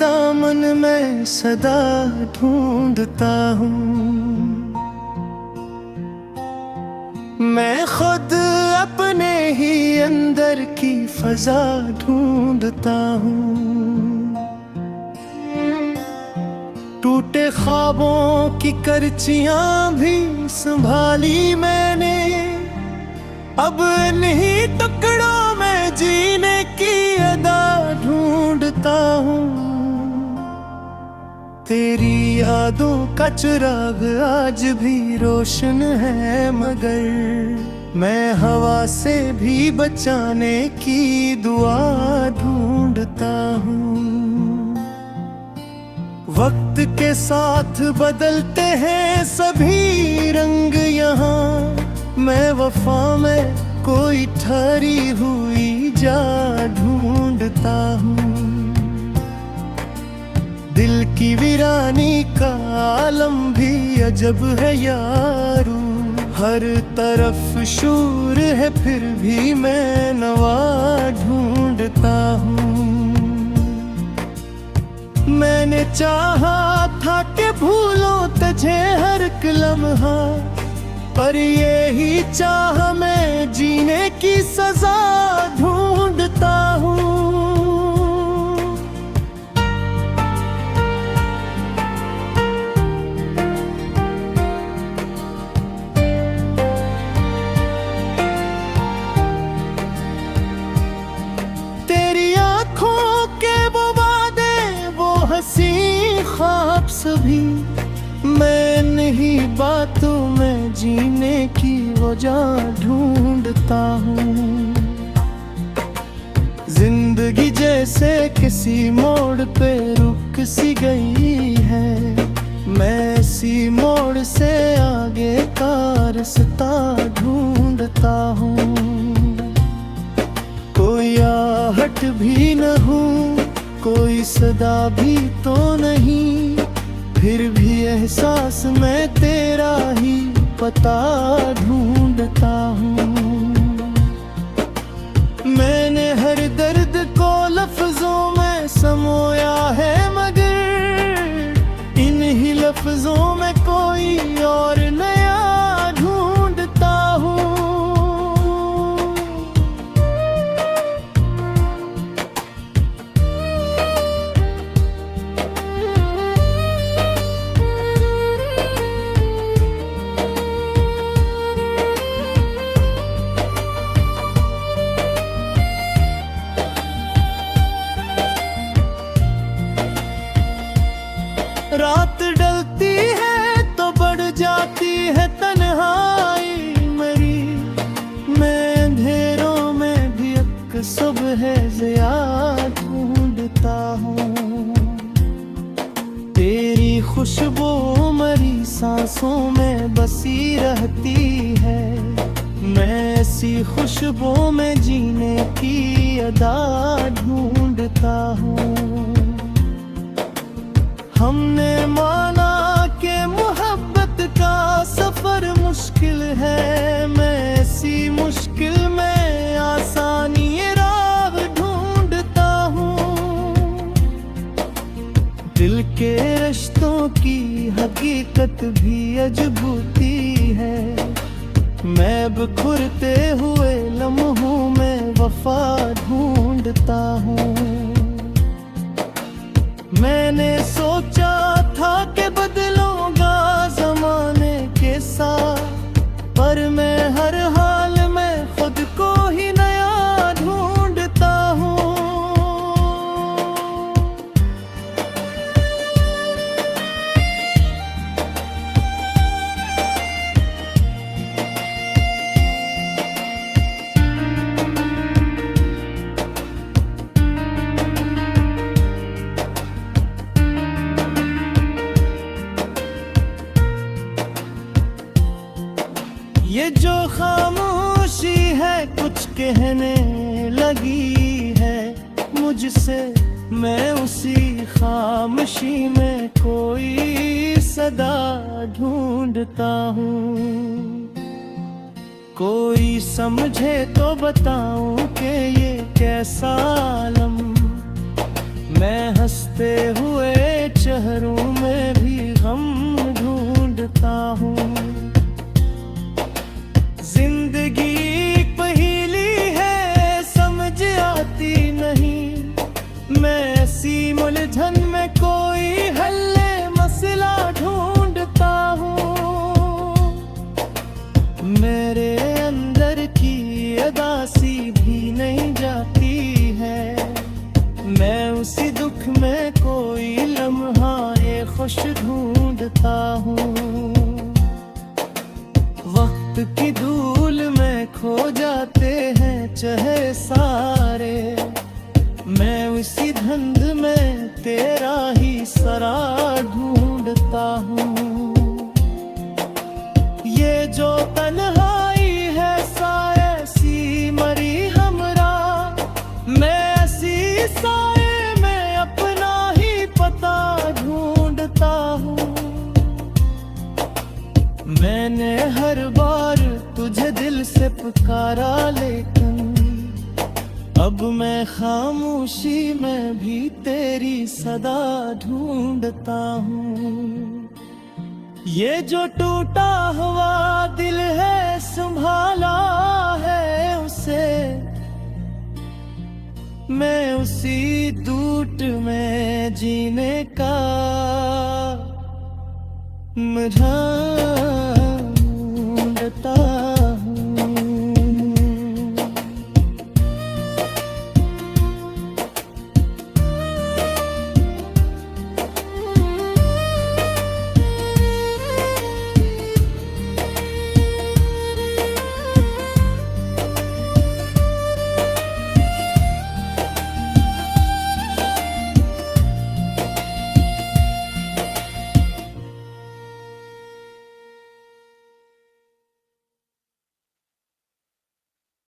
दामन में सदा ढूंढता हूँ। मैं खुद अपने ही अंदर की फजा ढूंढता हूँ। टूटे ख्वाबों की करचियां भी संभाली मैंने, अब इन्हीं टुकड़ों में जीने की अदा ढूंढता हूँ। तेरी यादों का चिराग आज भी रोशन है, मगर मैं हवा से भी बचाने की दुआ ढूंढता हूँ। वक्त के साथ बदलते हैं सभी रंग यहाँ, मैं वफा में कोई ठहरी हुई जा ढूंढता हूँ। दिल की वीरानी का आलम भी अजब है यारू, हर तरफ शूर है फिर भी मैं नवा ढूंढता हूँ। मैंने चाहा था कि भूलों तुझे हर एक लम्हा, पर यही चाह मैं जीने की सजा ढूंढता हूँ। तेरी आँखों के वो वादे, वो हंसी ख्वाब सभी, मैं नहीं बातों में जीने की वजह ढूंढता हूँ। जिंदगी जैसे किसी मोड़ पे रुक सी गई है, मैं इसी मोड़ से आगे का रास्ता ढूंढता हूँ। कोई आहट भी न हूँ, कोई सदा भी तो नहीं, फिर भी एहसास मैं तेरा ही पता ढूंढता हूँ। मैंने हर दर्द को लफ्जों में समोया है, मगर इन्हीं लफ्जों में कोई और नया ढूंढता हूँ। रात डलती है तो बढ़ जाती है तन्हाई मेरी, मैं अंधेरों में भी एक सुबह ज़िया ढूंढता हूँ। तेरी खुशबू मरी सांसों में बसी रहती है, मैं ऐसी खुशबू में जीने की अदा ढूंढता हूँ। हमने माना कि मोहब्बत का सफर मुश्किल है, मैं ऐसी मुश्किल में आसानी राह ढूंढता हूँ। दिल के रिश्तों की हकीकत भी अजबूती है, मैं बिखरते हुए लम्हों में वफा ढूंढता हूँ। मैंने सोचा था कि बदलूंगा जमाने के साथ, पर मैं हर हाल में खुद को ही नया ढूंढता हूँ। ये जो खामोशी है कुछ कहने लगी है मुझसे, मैं उसी खामोशी में कोई सदा ढूंढता हूँ। कोई समझे तो बताऊं कि ये कैसा आलम, मैं हंसते हुए चेहरों में भी गम ढूंढता हूँ। जिंदगी एक पहेली है, समझ आती नहीं। मैं ऐसी उलझन में कोई हल्ले मसला ढूंढता हूँ। मेरे अंदर की उदासी भी नहीं जाती है। मैं उसी दुख में कोई लम्हा ये खुश ढूंढता हूँ। वक्त की धूल में खो जाते हैं चाहे सारे। मैं उसी धुंध में तेरा ही सरा ढूंढता हूँ। ये जो तन्हाई है साए सी मरी हमरा, मैं ऐसी साए में अपना ही पता ढूंढता हूँ। मैंने हर बार तुझे दिल से पुकारा, लेकिन अब मैं खामोशी में भी तेरी सदा ढूंढता हूँ। ये जो टूटा हुआ दिल है संभाला है उसे, मैं उसी टूट में जीने का मजा